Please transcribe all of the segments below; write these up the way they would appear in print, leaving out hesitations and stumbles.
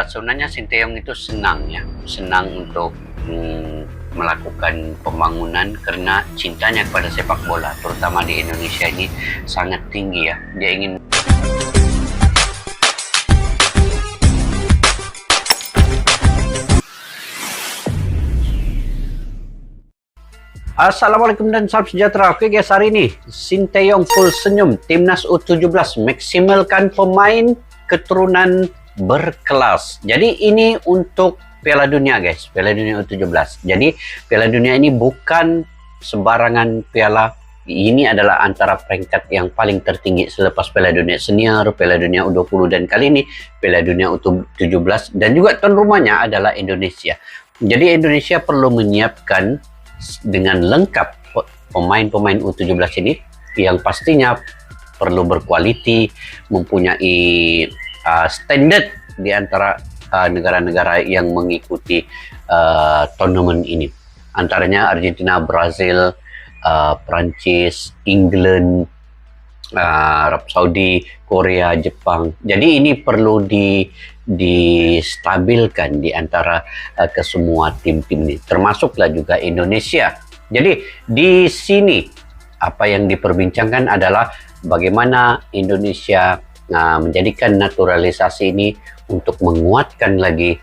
sebenarnya Sinteyong itu senang ya, senang untuk melakukan pembangunan karena cintanya kepada sepak bola, terutama di Indonesia ini sangat tinggi ya. Dia ingin Assalamualaikum dan salam sejahtera. Oke guys, hari ini Sinteyong full senyum. Timnas U17 maksimalkan pemain keturunan berkelas. Jadi ini untuk Piala Dunia guys, Piala Dunia U17. Jadi Piala Dunia ini bukan sembarangan piala. Ini adalah antara peringkat yang paling tertinggi selepas Piala Dunia Senior, Piala Dunia U20, dan kali ini Piala Dunia U17, dan juga tuan rumahnya adalah Indonesia. Jadi Indonesia perlu menyiapkan dengan lengkap pemain-pemain U17 ini yang pastinya perlu berkualiti, mempunyai standar di antara negara-negara yang mengikuti turnamen ini. Antaranya Argentina, Brazil, Prancis, England, Arab Saudi, Korea, Jepang. Jadi ini perlu distabilkan di antara kesemua tim-tim ini, termasuklah juga Indonesia. Jadi di sini apa yang diperbincangkan adalah bagaimana Indonesia menjadikan naturalisasi ini untuk menguatkan lagi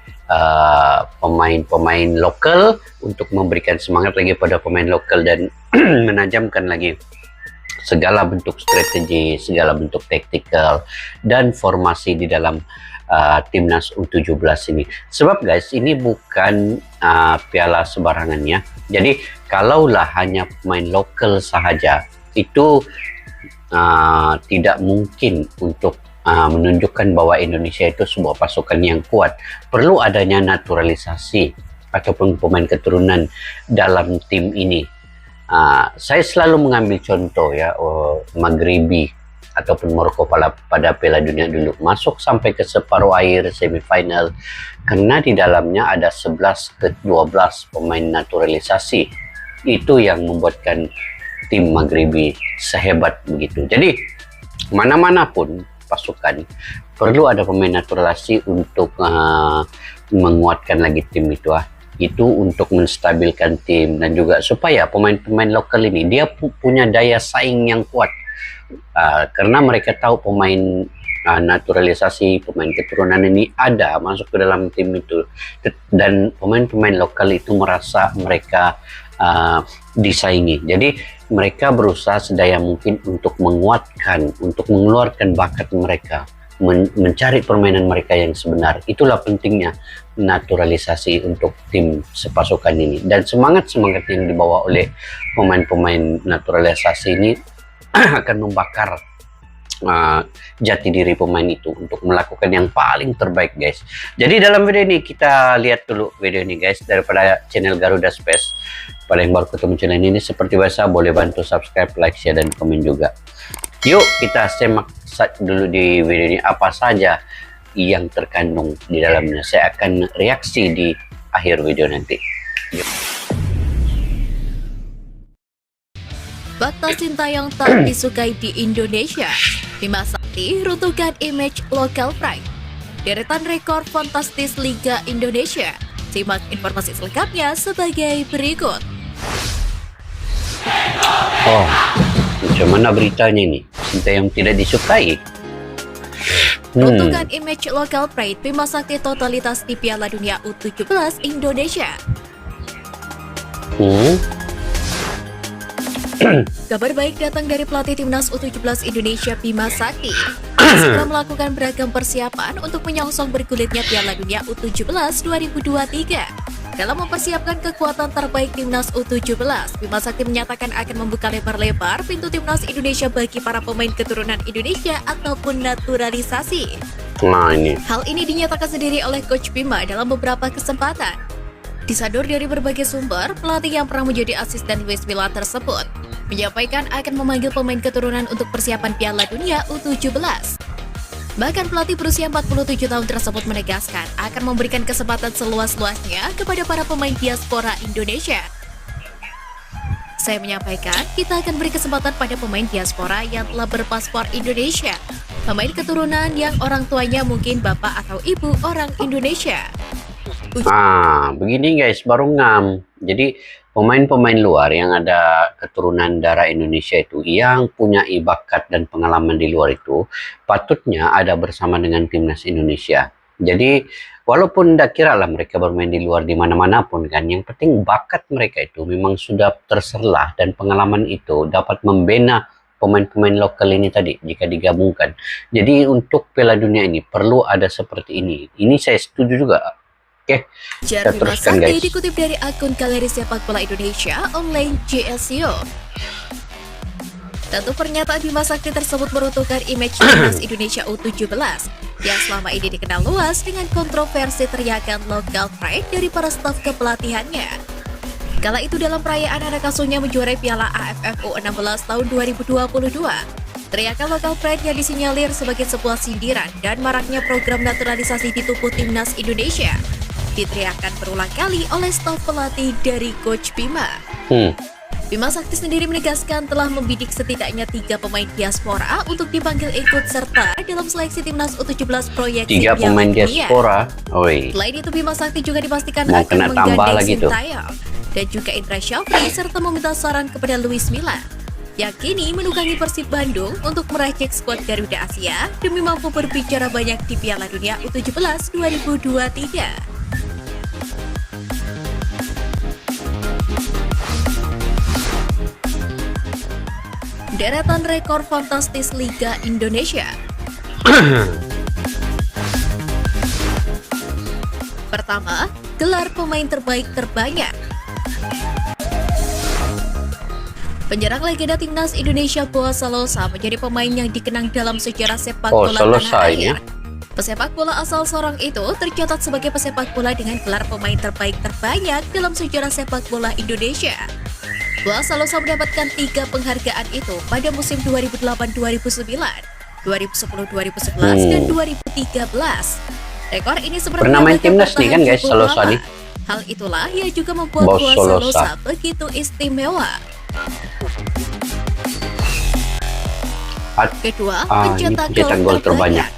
pemain-pemain lokal, untuk memberikan semangat lagi pada pemain lokal dan menajamkan lagi segala bentuk strategi, segala bentuk taktikal dan formasi di dalam timnas U17 ini. Sebab guys, ini bukan piala sembarangan ya. Jadi kalaulah hanya pemain lokal sahaja, itu tidak mungkin untuk menunjukkan bahwa Indonesia itu sebuah pasukan yang kuat. Perlu adanya naturalisasi ataupun pemain keturunan dalam tim ini. Saya selalu mengambil contoh ya, Maghribi ataupun Maroko pada Piala Dunia dulu, masuk sampai ke separuh akhir semifinal karena di dalamnya ada 11 ke 12 pemain naturalisasi. Itu yang membuatkan tim Maghribi sehebat begitu. Jadi mana-mana pun pasukan perlu ada pemain naturalisasi untuk menguatkan lagi tim itu. Itu untuk menstabilkan tim dan juga supaya pemain-pemain lokal ini dia punya daya saing yang kuat, karena mereka tahu pemain naturalisasi, pemain keturunan ini ada masuk ke dalam tim itu, dan pemain-pemain lokal itu merasa mereka disaingi. Jadi mereka berusaha sedaya mungkin untuk menguatkan, untuk mengeluarkan bakat mereka, mencari permainan mereka yang sebenar. Itulah pentingnya naturalisasi untuk tim sepasukan ini, dan semangat-semangat yang dibawa oleh pemain-pemain naturalisasi ini akan membakar jati diri pemain itu untuk melakukan yang paling terbaik guys. Jadi dalam video ini kita lihat dulu video ini guys daripada channel Garuda Space. Pada yang baru ketemu channel ini, seperti biasa boleh bantu subscribe, like, share, dan komen juga. Yuk kita simak dulu di video ini apa saja yang terkandung di dalamnya. Saya akan reaksi di akhir video nanti. Yuk. Fakta Sinteyong tak disukai di Indonesia. Bima Sakti runtuhkan image local pride. Deretan rekor fantastis Liga Indonesia. Simak informasi selengkapnya sebagai berikut. Oh, macam mana beritanya ini? Sinteyong tidak disukai. Runtuhkan image local pride Bima Sakti totalitas di Piala Dunia U17 Indonesia. Kabar baik datang dari pelatih timnas U17 Indonesia Bima Sakti. Segera melakukan beragam persiapan untuk menyongsong bergulirnya Piala Dunia U17 2023. Dalam mempersiapkan kekuatan terbaik timnas U17, Bima Sakti menyatakan akan membuka lebar-lebar pintu timnas Indonesia bagi para pemain keturunan Indonesia ataupun naturalisasi. Hal ini dinyatakan sendiri oleh Coach Bima dalam beberapa kesempatan. Disadur dari berbagai sumber, pelatih yang pernah menjadi asisten Luis Milla tersebut menyampaikan akan memanggil pemain keturunan untuk persiapan Piala Dunia U17. Bahkan pelatih berusia 47 tahun tersebut menegaskan akan memberikan kesempatan seluas-luasnya kepada para pemain diaspora Indonesia. Saya menyampaikan kita akan beri kesempatan pada pemain diaspora yang telah berpaspor Indonesia Pemain keturunan yang orang tuanya mungkin bapak atau ibu orang Indonesia. Begini guys, baru ngam. Jadi pemain-pemain luar yang ada keturunan darah Indonesia itu, yang punya bakat dan pengalaman di luar itu, patutnya ada bersama dengan timnas Indonesia. Jadi walaupun tidak kira lah mereka bermain di luar di mana-mana pun kan, yang penting bakat mereka itu memang sudah terserlah dan pengalaman itu dapat membina pemain-pemain lokal ini tadi jika digabungkan. Jadi untuk Piala Dunia ini perlu ada seperti ini. Ini saya setuju juga. Oke, Jar kita Bima teruskan Sakti guys. dikutip dari akun Galeri Sepak Bola Indonesia online JSU. Tentu pernyataan Bima Sakti tersebut meruntuhkan image timnas Indonesia U17 yang selama ini dikenal luas dengan kontroversi teriakan local pride dari para staf kepelatihannya. Kala itu dalam perayaan anak asuhnya menjuarai Piala AFF U16 tahun 2022. Teriakan local pride yang disinyalir sebagai sebuah sindiran dan maraknya program naturalisasi di tubuh timnas Indonesia diteriakan berulang kali oleh staf pelatih dari Coach Bima. Bima Sakti sendiri menegaskan telah membidik setidaknya 3 pemain diaspora untuk dipanggil ikut serta dalam seleksi timnas U17 proyeksi 3 pemain diaspora. Oi. Selain itu Bima Sakti juga dipastikan Mau akan kena tambah menggandeng lagi tuh. Sintayong dan juga Indra Syafri serta meminta saran kepada Luis Milla yang kini menukangi Persib Bandung untuk meracik skuad Garuda Asia demi mampu berbicara banyak di Piala Dunia U17 2023. Deretan rekor fantastis Liga Indonesia. Pertama, gelar pemain terbaik terbanyak. Penyerang legenda timnas Indonesia Boa Salosa menjadi pemain yang dikenang dalam sejarah sepak bola tanah air. Pesepak bola asal Sorong itu tercatat sebagai pesepak bola dengan gelar pemain terbaik terbanyak dalam sejarah sepak bola Indonesia. Boa Salosa mendapatkan 3 penghargaan itu pada musim 2008-2009, 2010-2011, dan 2013. Rekor ini seperti Pernah main timnas nih kan guys, Salosa nih. Hal itulah yang juga membuat Boa Salosa begitu istimewa. Kedua, pencetak gol terbanyak.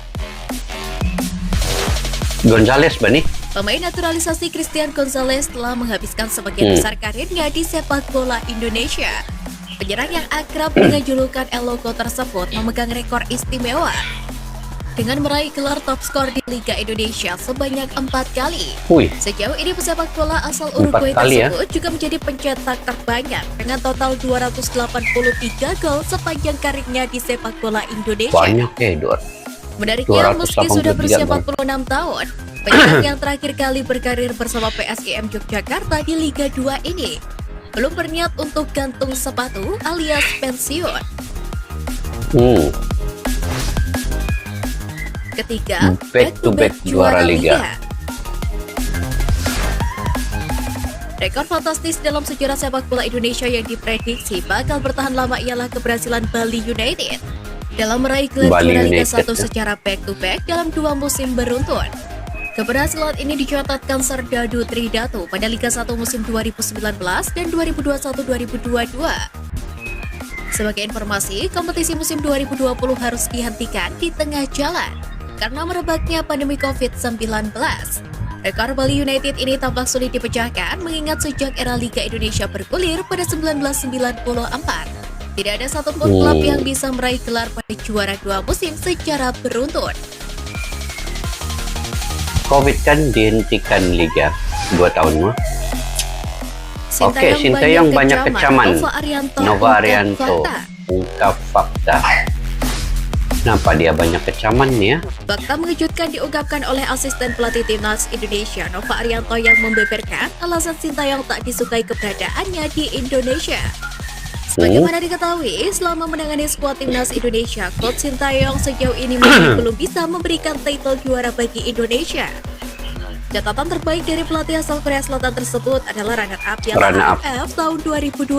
Gonzales Bani. Pemain naturalisasi Christian Gonzalez telah menghabiskan sebagian besar karirnya di sepak bola Indonesia. Penyerang yang akrab dengan julukan El Loco tersebut memegang rekor istimewa dengan meraih gelar top skor di Liga Indonesia sebanyak 4 kali. Sejauh ini pesepak bola asal Uruguay tersebut juga menjadi pencetak terbanyak dengan total 283 gol sepanjang karirnya di sepak bola Indonesia. Banyak ya, Menariknya, meski sudah berusia 46 tahun, penyerang yang terakhir kali berkarir bersama PSIM Yogyakarta di Liga 2 ini belum berniat untuk gantung sepatu alias pensiun. Ketiga, back-to-back juara Liga. Rekor fantastis dalam sejarah sepak bola Indonesia yang diprediksi bakal bertahan lama ialah keberhasilan Bali United dalam meraih gelar juara Liga 1 secara back-to-back dalam 2 musim beruntun. Keberhasilan ini dicatatkan Serdadu Tridatu pada Liga 1 musim 2019 dan 2021-2022. Sebagai informasi, kompetisi musim 2020 harus dihentikan di tengah jalan karena merebaknya pandemi COVID-19. Rekor Bali United ini tampak sulit dipecahkan mengingat sejak era Liga Indonesia bergulir pada 1994. Tidak ada satupun klub yang bisa meraih gelar pada juara 2 musim secara beruntun. Covid kan dihentikan Liga 2 tahun mah. Oke, Sintayong banyak kecaman. Nova Arianto ungkap fakta. Kenapa dia banyak kecaman nih ya? Fakta mengejutkan diungkapkan oleh asisten pelatih timnas Indonesia Nova Arianto yang membeberkan alasan Sintayong tak disukai keberadaannya di Indonesia. Sebagaimana diketahui, selama menangani skuad timnas Indonesia, Coach Sintayong sejauh ini masih belum bisa memberikan titel juara bagi Indonesia. Catatan terbaik dari pelatih asal Korea Selatan tersebut adalah runner-up Piala AFF tahun 2020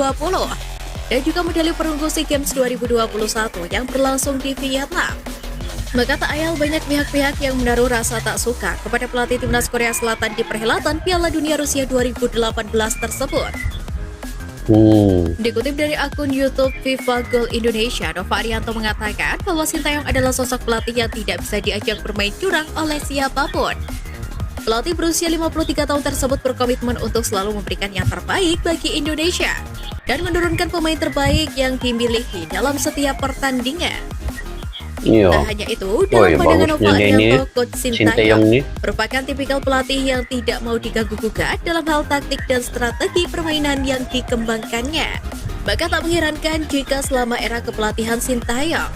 dan juga medali perunggu SEA Games 2021 yang berlangsung di Vietnam. Maka tak ayal banyak pihak-pihak yang menaruh rasa tak suka kepada pelatih timnas Korea Selatan di perhelatan Piala Dunia Rusia 2018 tersebut. Dikutip dari akun YouTube FIFA Goal Indonesia, Nova Arianto mengatakan bahwa Sintayong adalah sosok pelatih yang tidak bisa diajak bermain curang oleh siapapun. Pelatih berusia 53 tahun tersebut berkomitmen untuk selalu memberikan yang terbaik bagi Indonesia dan menurunkan pemain terbaik yang dimiliki dalam setiap pertandingan. Iya. Tak hanya itu, dalam pandangan Nova bagusnya ini, Arianto, Coach Sintayong Sintayong nih. merupakan tipikal pelatih yang tidak mau diganggu-gugat dalam hal taktik dan strategi permainan yang dikembangkannya. Bahkan tak mengherankan jika selama era kepelatihan Sintayong,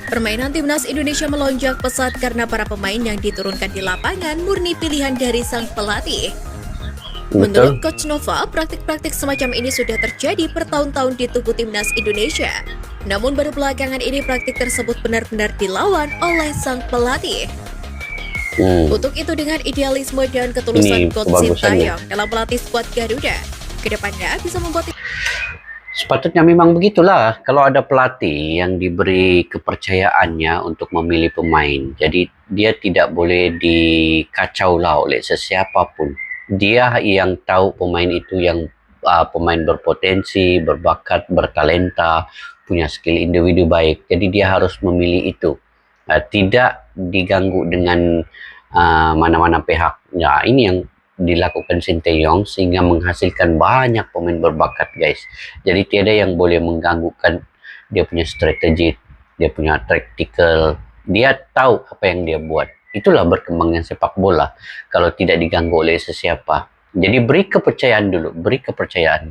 permainan timnas Indonesia melonjak pesat karena para pemain yang diturunkan di lapangan murni pilihan dari sang pelatih. Menurut Betul. Coach Nova, praktik-praktik semacam ini sudah terjadi bertahun-tahun di tubuh timnas Indonesia. Namun baru belakangan ini praktik tersebut benar-benar dilawan oleh sang pelatih. Untuk itu dengan idealisme dan ketulusan Ini Coach kebagusannya. Sintayong dalam pelatih skuad Garuda, kedepannya bisa membuat Sepatutnya memang begitulah kalau ada pelatih yang diberi kepercayaannya untuk memilih pemain. Jadi dia tidak boleh dikacau lah oleh sesiapapun. Dia yang tahu pemain itu yang pemain berpotensi, berbakat, bertalenta, punya skill individu baik. Jadi dia harus memilih itu. Tidak diganggu dengan mana-mana pihak. Ya, ini yang dilakukan Sintayong sehingga menghasilkan banyak pemain berbakat, guys. Jadi tiada yang boleh mengganggukan dia punya strategi, dia punya tactical. Dia tahu apa yang dia buat. Itulah berkembangnya sepak bola kalau tidak diganggu oleh sesiapa. Jadi beri kepercayaan dulu, beri kepercayaan.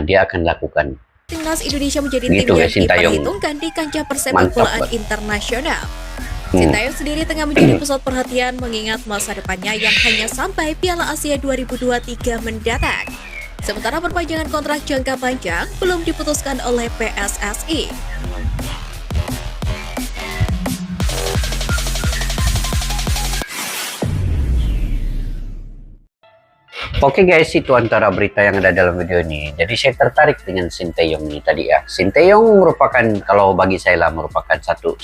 Dia akan lakukan. timnas Indonesia menjadi tim Gitu, yang guys, Sintayong. diperhitungkan di kancah persepak Mantap, bolaan Pak. internasional. Sintayong sendiri tengah menjadi pusat perhatian mengingat masa depannya yang hanya sampai Piala Asia 2023 mendatang. Sementara perpanjangan kontrak jangka panjang belum diputuskan oleh PSSI. Oke guys, itu antara berita yang ada dalam video ini. Jadi saya tertarik dengan Sintayong ini tadi ya. Sintayong merupakan, kalau bagi saya lah, merupakan satu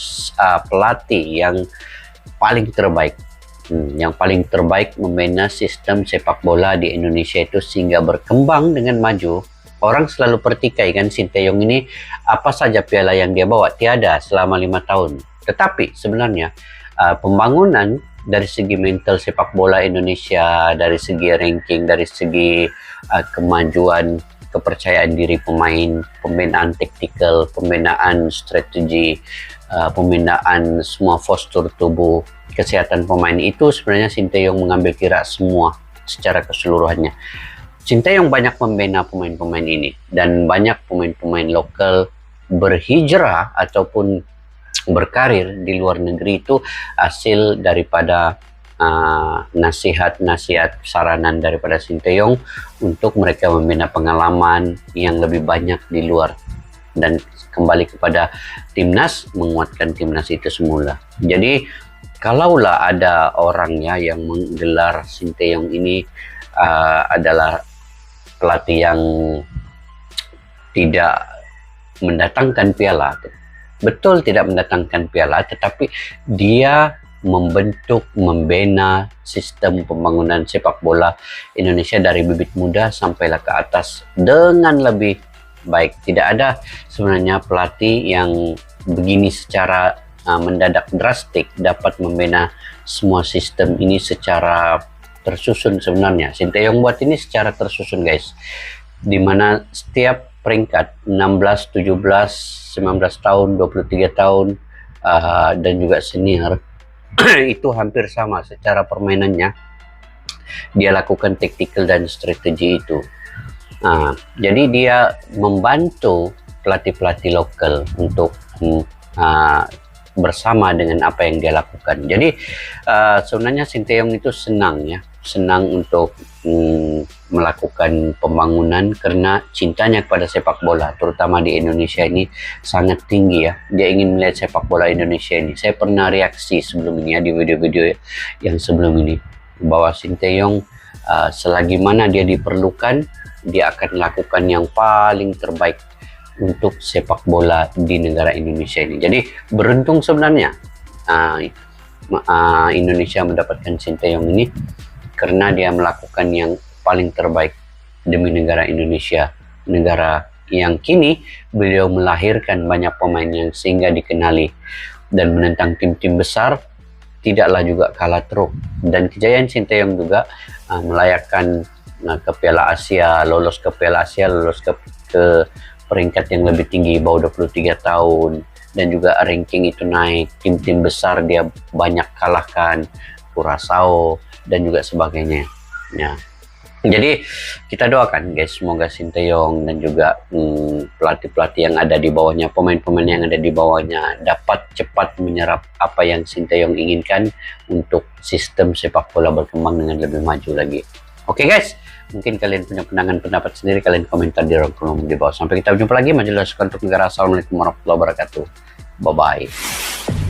pelatih yang paling terbaik. Yang paling terbaik membina sistem sepak bola di Indonesia itu sehingga berkembang dengan maju. Orang selalu pertikai kan Sintayong ini apa saja piala yang dia bawa. Tiada selama 5 tahun. Tetapi sebenarnya pembangunan dari segi mental sepak bola Indonesia, dari segi ranking, dari segi kemajuan, kepercayaan diri pemain, pembinaan taktikal, pembinaan strategi, pembinaan semua postur tubuh, kesehatan pemain itu sebenarnya Sintayong mengambil kira semua secara keseluruhannya. Sintayong banyak membina pemain-pemain ini dan banyak pemain-pemain lokal berhijrah ataupun berkarir di luar negeri itu hasil daripada nasihat-nasihat saranan daripada Sintayong untuk mereka membina pengalaman yang lebih banyak di luar dan kembali kepada timnas, menguatkan timnas itu semula. Jadi kalaulah ada orangnya yang menggelar Sintayong ini adalah pelatih yang tidak mendatangkan piala, betul tidak mendatangkan piala, tetapi dia membentuk, membina sistem pembangunan sepak bola Indonesia dari bibit muda sampailah ke atas dengan lebih baik. Tidak ada sebenarnya pelatih yang begini secara mendadak drastik dapat membina semua sistem ini secara tersusun sebenarnya. Sintayong buat ini secara tersusun guys, dimana setiap peringkat 16, 17, 19 tahun, 23 tahun dan juga senior itu hampir sama secara permainannya. Dia lakukan taktikal dan strategi itu. Jadi dia membantu pelatih-pelatih lokal untuk bersama dengan apa yang dia lakukan. Jadi sebenarnya Sintayong itu senang untuk melakukan pembangunan karena cintanya kepada sepak bola, terutama di Indonesia ini sangat tinggi ya. Dia ingin melihat sepak bola Indonesia ini. Saya pernah reaksi sebelum ini ya, di video-video yang sebelum ini, bahwa Sintayong selagi mana dia diperlukan, dia akan lakukan yang paling terbaik untuk sepak bola di negara Indonesia ini. Jadi beruntung sebenarnya Indonesia mendapatkan Sintayong ini karena dia melakukan yang paling terbaik demi negara Indonesia negara yang kini beliau melahirkan banyak pemain yang sehingga dikenali dan menentang tim-tim besar tidaklah juga kalah teruk. Dan kejayaan Sinteyong juga melayakkan ke Piala Asia, lolos ke Piala Asia, lolos ke peringkat yang lebih tinggi bawah 23 tahun, dan juga ranking itu naik, tim-tim besar dia banyak kalahkan, Curaçao dan juga sebagainya ya. Jadi kita doakan guys, semoga Sinteyong dan juga pelatih-pelatih yang ada di bawahnya, pemain-pemain yang ada di bawahnya dapat cepat menyerap apa yang Sinteyong inginkan untuk sistem sepak bola berkembang dengan lebih maju lagi. Oke guys, mungkin kalian punya pandangan pendapat sendiri, kalian komentar di kolom di bawah. Sampai kita berjumpa lagi, majelis untuk negara. Assalamualaikum warahmatullahi wabarakatuh. Bye bye.